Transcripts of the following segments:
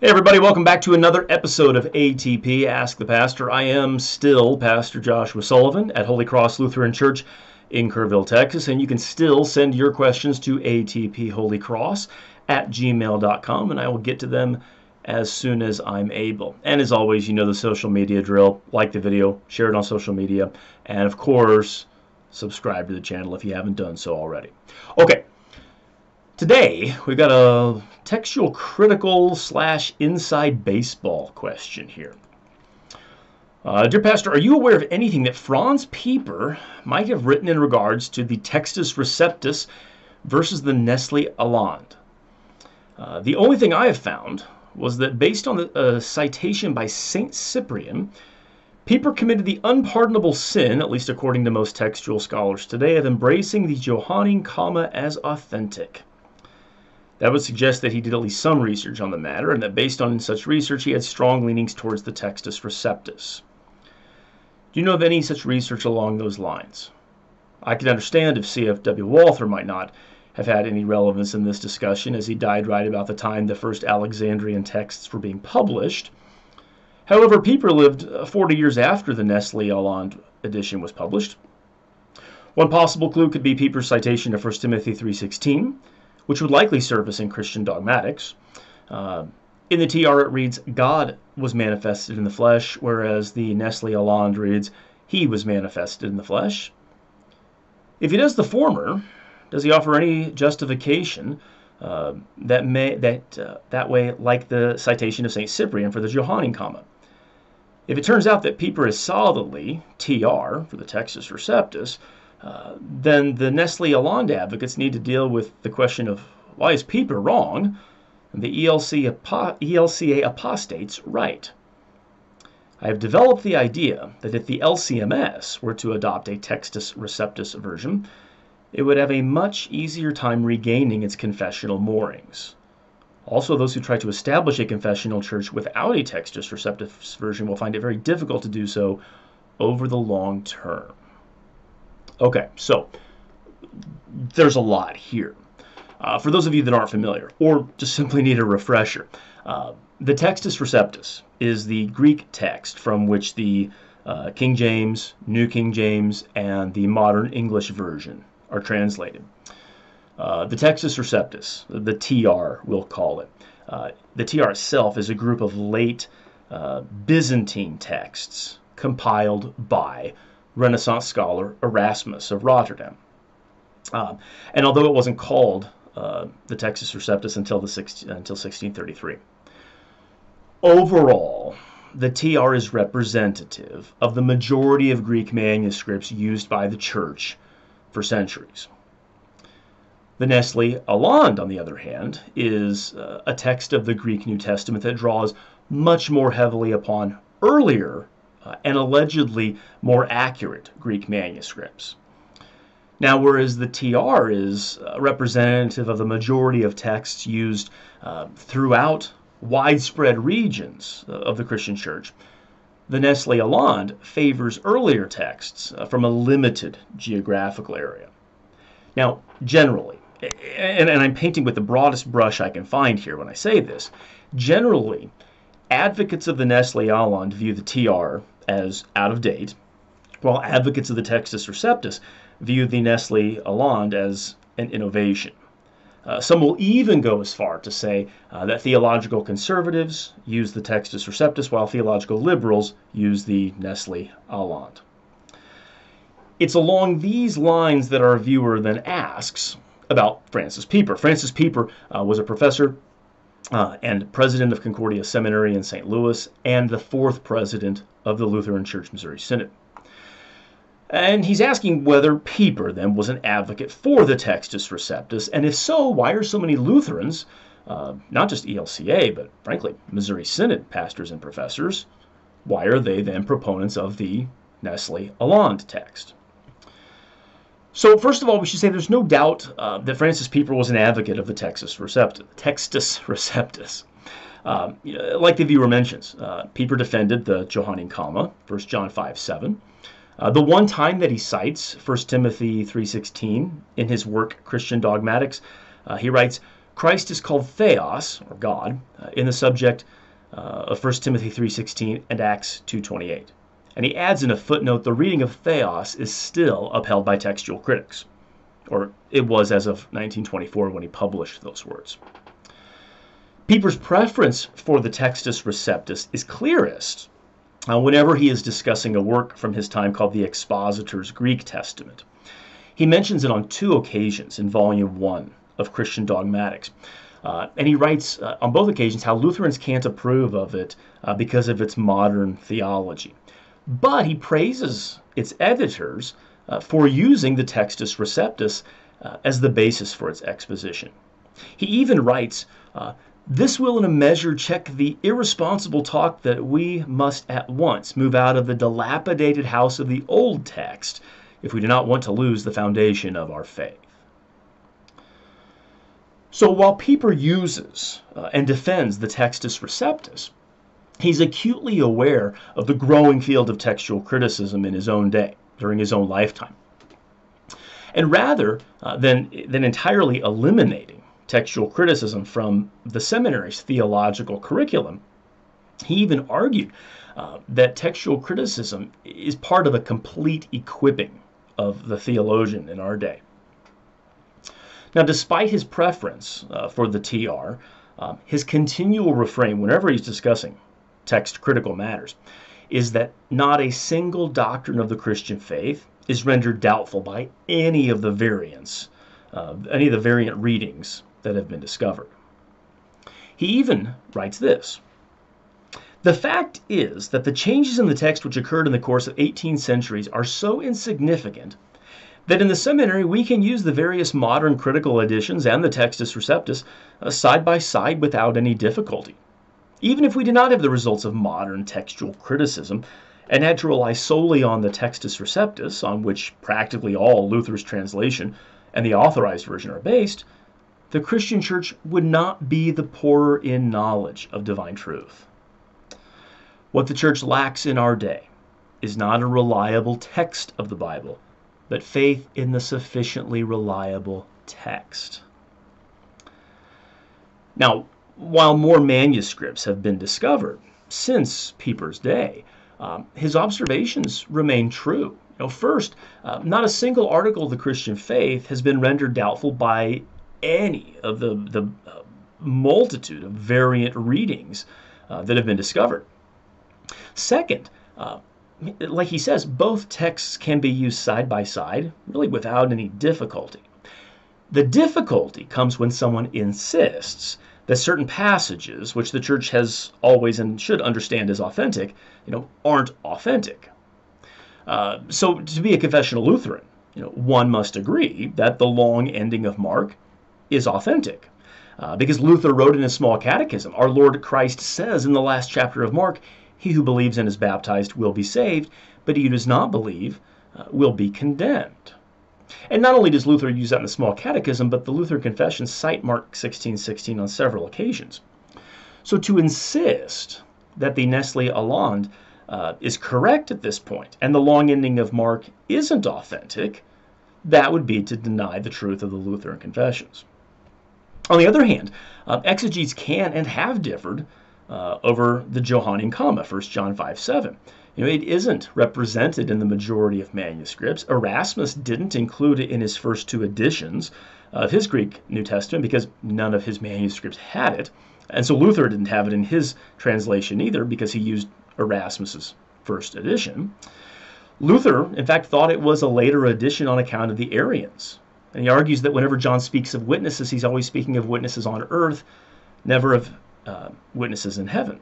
Hey everybody, welcome back to another episode of ATP Ask the Pastor. I am still Pastor Joshua Sullivan at Holy Cross Lutheran Church in Kerrville, Texas, and you can still send your questions to atpholycross@gmail.com, and I will get to them as soon as I'm able. And as always, you know the social media drill. Like the video, share it on social media, and of course, subscribe to the channel if you haven't done so already. Okay. Today, we've got a textual critical / inside baseball question here. Dear Pastor, are you aware of anything that Franz Pieper might have written in regards to the Textus Receptus versus the Nestle-Aland? The only thing I have found was that based on a citation by St. Cyprian, Pieper committed the unpardonable sin, at least according to most textual scholars today, of embracing the Johannine comma as authentic. That would suggest that he did at least some research on the matter, and that based on such research, he had strong leanings towards the Textus Receptus. Do you know of any such research along those lines? I can understand if C.F.W. Walther might not have had any relevance in this discussion, as he died right about the time the first Alexandrian texts were being published. However, Pieper lived 40 years after the Nestle-Aland edition was published. One possible clue could be Pieper's citation of 1 Timothy 3:16, which would likely surface in Christian dogmatics. In the TR it reads, God was manifested in the flesh, whereas the Nestle-Aland reads, He was manifested in the flesh. If he does the former, does he offer any justification that way, like the citation of St. Cyprian for the Johannine comma? If it turns out that Pieper is solidly TR for the Textus Receptus, then the Nestle-Aland advocates need to deal with the question of why is Pieper wrong and the ELCA apostates right? I have developed the idea that if the LCMS were to adopt a Textus Receptus version, it would have a much easier time regaining its confessional moorings. Also, those who try to establish a confessional church without a Textus Receptus version will find it very difficult to do so over the long term. Okay, so there's a lot here. For those of you that aren't familiar, or just simply need a refresher, the Textus Receptus is the Greek text from which the King James, New King James, and the modern English version are translated. The Textus Receptus, the TR we'll call it, the TR itself is a group of late Byzantine texts compiled by Renaissance scholar Erasmus of Rotterdam. And although it wasn't called the Textus Receptus until 1633. Overall, the TR is representative of the majority of Greek manuscripts used by the Church for centuries. The Nestle-Aland, on the other hand, is a text of the Greek New Testament that draws much more heavily upon earlier and allegedly more accurate Greek manuscripts. Now, whereas the TR is representative of the majority of texts used throughout widespread regions of the Christian Church, the Nestle-Aland favors earlier texts from a limited geographical area. Now, generally, and I'm painting with the broadest brush I can find here when I say this, generally, advocates of the Nestle-Aland view the TR as out of date, while advocates of the Textus Receptus view the Nestle-Aland as an innovation. Some will even go as far to say that theological conservatives use the Textus Receptus while theological liberals use the Nestle-Aland. It's along these lines that our viewer then asks about Francis Pieper. Francis Pieper was a professor and president of Concordia Seminary in St. Louis, and the fourth president of the Lutheran Church Missouri Synod. And he's asking whether Pieper then was an advocate for the Textus Receptus, and if so, why are so many Lutherans, not just ELCA, but frankly, Missouri Synod pastors and professors, why are they then proponents of the Nestle-Aland text? So first of all, we should say there's no doubt that Francis Pieper was an advocate of the Textus Receptus. Like the viewer mentions, Pieper defended the Johannine comma, 1 John 5:7. The one time that he cites 1 Timothy 3:16 in his work Christian Dogmatics, he writes, Christ is called Theos, or God, in the subject of 1 Timothy 3:16 and Acts 2:28. And he adds in a footnote, the reading of Theos is still upheld by textual critics, or it was as of 1924 when he published those words. Pieper's preference for the Textus Receptus is clearest whenever he is discussing a work from his time called the Expositor's Greek Testament. He mentions it on 2 occasions in Volume 1 of Christian Dogmatics. And he writes on both occasions how Lutherans can't approve of it because of its modern theology. But he praises its editors for using the Textus Receptus as the basis for its exposition. He even writes, this will in a measure check the irresponsible talk that we must at once move out of the dilapidated house of the old text if we do not want to lose the foundation of our faith. So while Pieper uses and defends the Textus Receptus, he's acutely aware of the growing field of textual criticism in his own day, during his own lifetime. And rather than entirely eliminating textual criticism from the seminary's theological curriculum, he even argued that textual criticism is part of a complete equipping of the theologian in our day. Now, despite his preference for the TR, his continual refrain whenever he's discussing text-critical matters is that not a single doctrine of the Christian faith is rendered doubtful by any of the variant readings that have been discovered. He even writes this: the fact is that the changes in the text which occurred in the course of 18 centuries are so insignificant that in the seminary we can use the various modern critical editions and the Textus Receptus side by side without any difficulty. Even if we did not have the results of modern textual criticism and had to rely solely on the Textus Receptus, on which practically all Luther's translation and the authorized version are based, the Christian church would not be the poorer in knowledge of divine truth. What the church lacks in our day is not a reliable text of the Bible, but faith in the sufficiently reliable text. Now, while more manuscripts have been discovered since Pieper's day, his observations remain true. First, not a single article of the Christian faith has been rendered doubtful by any of the multitude of variant readings that have been discovered. Second, like he says, both texts can be used side by side, really without any difficulty. The difficulty comes when someone insists that certain passages, which the church has always and should understand as authentic, aren't authentic. So to be a confessional Lutheran, one must agree that the long ending of Mark is authentic. Because Luther wrote in his small catechism, our Lord Christ says in the last chapter of Mark, he who believes and is baptized will be saved, but he who does not believe will be condemned. And not only does Luther use that in the small catechism, but the Lutheran confessions cite Mark 16:16 on several occasions. So to insist that the Nestle-Aland is correct at this point, and the long ending of Mark isn't authentic, that would be to deny the truth of the Lutheran confessions. On the other hand, exegetes can and have differed over the Johannine comma, 1 John 5:7. It isn't represented in the majority of manuscripts. Erasmus didn't include it in his first 2 editions of his Greek New Testament because none of his manuscripts had it. And so Luther didn't have it in his translation either because he used Erasmus's first edition. Luther, in fact, thought it was a later edition on account of the Arians. And he argues that whenever John speaks of witnesses, he's always speaking of witnesses on earth, never of witnesses in heaven.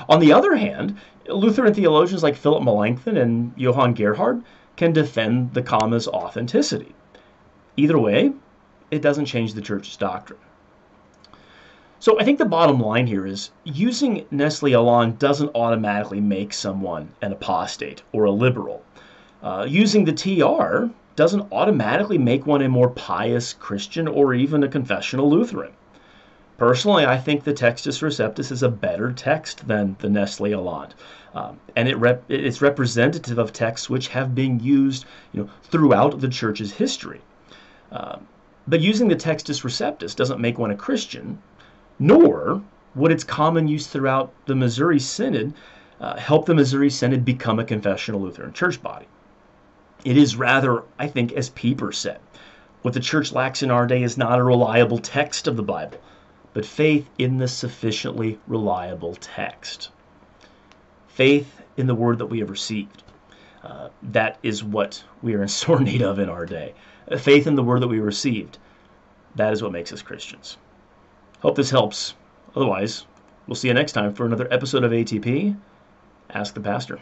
On the other hand, Lutheran theologians like Philip Melanchthon and Johann Gerhard can defend the comma's authenticity. Either way, it doesn't change the church's doctrine. So I think the bottom line here is using Nestle-Aland doesn't automatically make someone an apostate or a liberal. Using the TR doesn't automatically make one a more pious Christian or even a confessional Lutheran. Personally, I think the Textus Receptus is a better text than the Nestle-Aland, and it's representative of texts which have been used, throughout the church's history. But using the Textus Receptus doesn't make one a Christian, nor would its common use throughout the Missouri Synod help the Missouri Synod become a confessional Lutheran church body. It is rather, I think, as Pieper said, what the church lacks in our day is not a reliable text of the Bible, but faith in the sufficiently reliable text. Faith in the word that we have received. That is what we are in sore need of in our day. Faith in the word that we received. That is what makes us Christians. Hope this helps. Otherwise, we'll see you next time for another episode of ATP Ask the Pastor.